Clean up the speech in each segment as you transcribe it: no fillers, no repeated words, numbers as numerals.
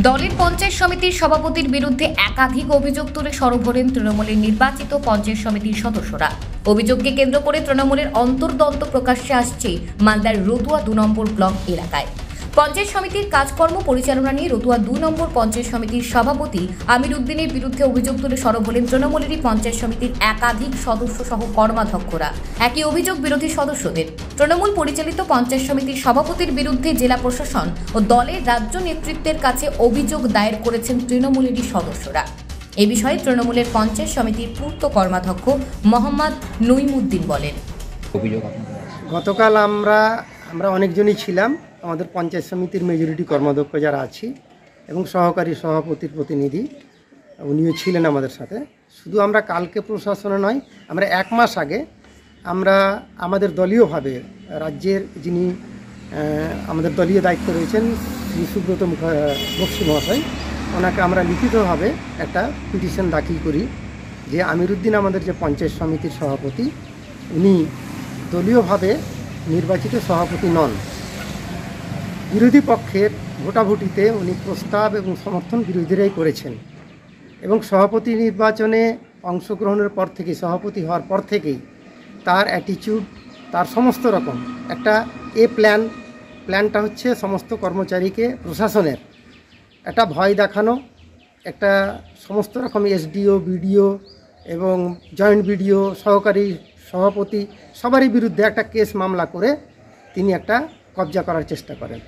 দলের পঞ্চায়েত সমিতির সভাপতির বিরুদ্ধে একাধিক অভিযোগ তুলে সরব হলেন তৃণমূলের নির্বাচিত পঞ্চায়েত সমিতির সদস্যরা। অভিযোগকে কেন্দ্র করে তৃণমূলের অন্তর্দ্বন্দ্ব প্রকাশ্যে আসছে মালদার রতুয়া ২ নম্বর ব্লক এলাকায়। পঞ্চায়েত সমিতির কাজকর্ম পরিচালনা নিয়ে রতুয়া ২ নম্বর পঞ্চায়েত সমিতির সভাপতি আমির উদ্দিনের বিরুদ্ধে অভিযোগ তুলে সরব হলেন তৃণমূলেরই পঞ্চায়েত সমিতির একাধিক সদস্য সহ কর্মাধ্যক্ষরা। একই অভিযোগ বিরোধী সদস্যদের। তৃণমূল পরিচালিত পঞ্চায়েত সমিতির সভাপতির বিরুদ্ধে জেলা প্রশাসন ও দলের রাজ্য নেতৃত্বের কাছে অভিযোগ দায়ের করেছেন তৃণমূলেরই সদস্যরা। এ বিষয়ে তৃণমূলের পঞ্চায়েত সমিতির পূর্ত কর্মাধ্যক্ষ মোহাম্মদ নঈমুদ্দিন বলেন, গতকাল আমরা অনেকজনই ছিলাম, আমাদের পঞ্চায়েত সমিতির মেজরিটি কর্মাধ্যক্ষ যারা আছি এবং সহকারী সভাপতির প্রতিনিধি উনিও ছিলেন আমাদের সাথে। শুধু আমরা কালকে প্রশাসনে নয়, আমরা 1 মাস আগে আমরা আমাদের দলীয়ভাবে রাজ্যের যিনি আমাদের দলীয় দায়িত্ব রয়েছেন শ্রী সুব্রত বক্সী মহাশয়, ওনাকে আমরা লিখিতভাবে একটা পিটিশন দাখিল করি যে আমির উদ্দিন আমাদের যে পঞ্চায়েত সমিতির সভাপতি, উনি দলীয়ভাবে নির্বাচিত সভাপতি নন। বিরোধী পক্ষের ভোটাভুটিতে উনি প্রস্তাব এবং সমর্থন বিরোধীরাই করেছেন এবং সভাপতি নির্বাচনে অংশগ্রহণের পর থেকে, সভাপতি হওয়ার পর থেকেই তার অ্যাটিটিউড, তার সমস্ত রকম একটা প্ল্যানটা হচ্ছে সমস্ত কর্মচারীকে, প্রশাসনের একটা ভয় দেখানো, একটা সমস্ত রকম এসডিও, বিডিও এবং জয়েন্ট বিডিও, সহকারী সভাপতি সবারই বিরুদ্ধে একটা কেস মামলা করে তিনি একটা কবজা করার চেষ্টা করেন।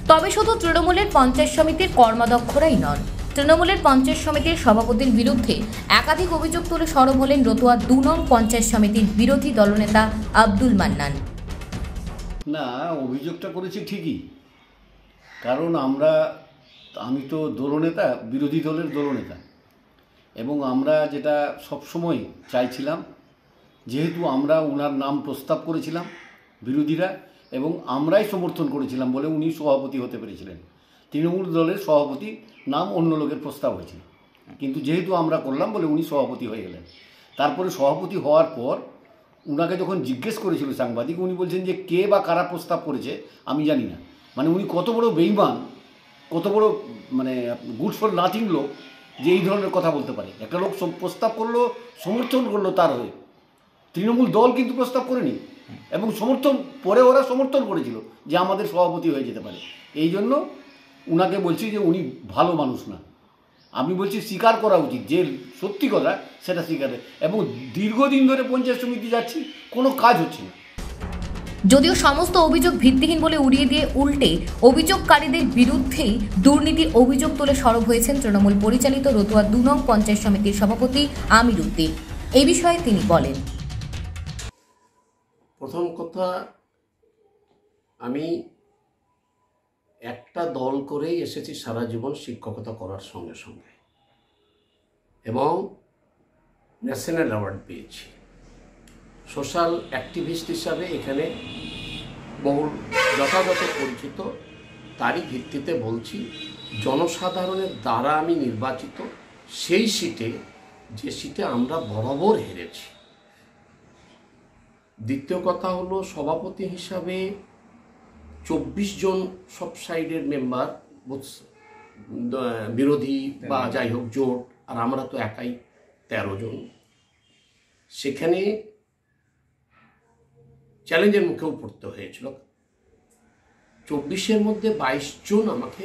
তবে শুধু তৃণমূলের পঞ্চায়েত সমিতির কর্মাধ্যক্ষরাই নন, তৃণমূলের পঞ্চায়েত সমিতির সভাপতির বিরুদ্ধে একাধিক অভিযোগ তুলে সরব হলেন রতুয়া ২ নং পঞ্চায়েত সমিতির বিরোধী দলনেতা আব্দুল মান্নান। না, অভিযোগটা করেছি ঠিকই, কারণ আমি তো দলনেতা, বিরোধী দলের দলনেতা, এবং আমরা যেটা সবসময় চাইছিলাম, যেহেতু আমরা ওনার নাম প্রস্তাব করেছিলাম বিরোধীরা এবং আমরাই সমর্থন করেছিলাম বলে উনি সভাপতি হতে পেরেছিলেন। তৃণমূল দলের সভাপতি নাম অন্য লোকের প্রস্তাব হয়েছিল, কিন্তু যেহেতু আমরা করলাম বলে উনি সভাপতি হয়ে গেলেন। তারপরে সভাপতি হওয়ার পর উনাকে যখন জিজ্ঞেস করেছিল সাংবাদিক, উনি বলছেন যে কে বা কারা প্রস্তাব করেছে আমি জানি না। মানে উনি কত বড় বেঈমান, কত বড় গুড ফর নাথিং লোক যে এই ধরনের কথা বলতে পারে। একটা লোক প্রস্তাব করলো, সমর্থন করলো তার হয়ে, তৃণমূল দল কিন্তু প্রস্তাব করেনি এবং পরে ওরা সমর্থন করেছিল যে আমাদের সভাপতি হয়ে যেতে পারে। এই জন্য উনাকে বলছি যে উনি ভালো মানুষ না। আমি বলছি স্বীকার করা উচিত, যে সত্যি কথা সেটা স্বীকার। এবং দীর্ঘদিন ধরে পঞ্চায়েত সমিতি যাচ্ছি, কোনো কাজ হচ্ছে না। যদিও সমস্ত অভিযোগ ভিত্তিহীন বলে উড়িয়ে দিয়ে উল্টে অভিযোগকারীদের বিরুদ্ধেই দুর্নীতির অভিযোগ তুলে সরব হয়েছেন তৃণমূল পরিচালিত রতুয়া ২ নং পঞ্চায়েত সমিতির সভাপতি আমির উদ্দিন। এই বিষয়ে তিনি বলেন, প্রথম কথা, আমি একটা দল করেই এসেছি সারা জীবন শিক্ষকতা করার সঙ্গে সঙ্গে, এবং ন্যাশনাল অ্যাওয়ার্ড পেয়েছি। সোশ্যাল অ্যাক্টিভিস্ট হিসাবে এখানে বহু যথাযথ পরিচিত। তারই ভিত্তিতে বলছি, জনসাধারণের দ্বারা আমি নির্বাচিত, সেই সিটে, যে সিটে আমরা বরাবর হেরেছি। দ্বিতীয় কথা হলো, সভাপতি হিসাবে 24 জন সব সাইডের মেম্বার, বিরোধী বা যাই হোক জোট, আর আমরা তো একাই 13 জন। সেখানে চ্যালেঞ্জের মুখেও পড়তে হয়েছিল। 24-এর মধ্যে 22 জন আমাকে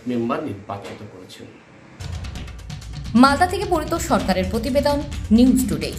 মেম্বার নির্বাচিত করেছেন। মালদা থেকে পরিতোষ সরকারের প্রতিবেদন, নিউজ টুডে।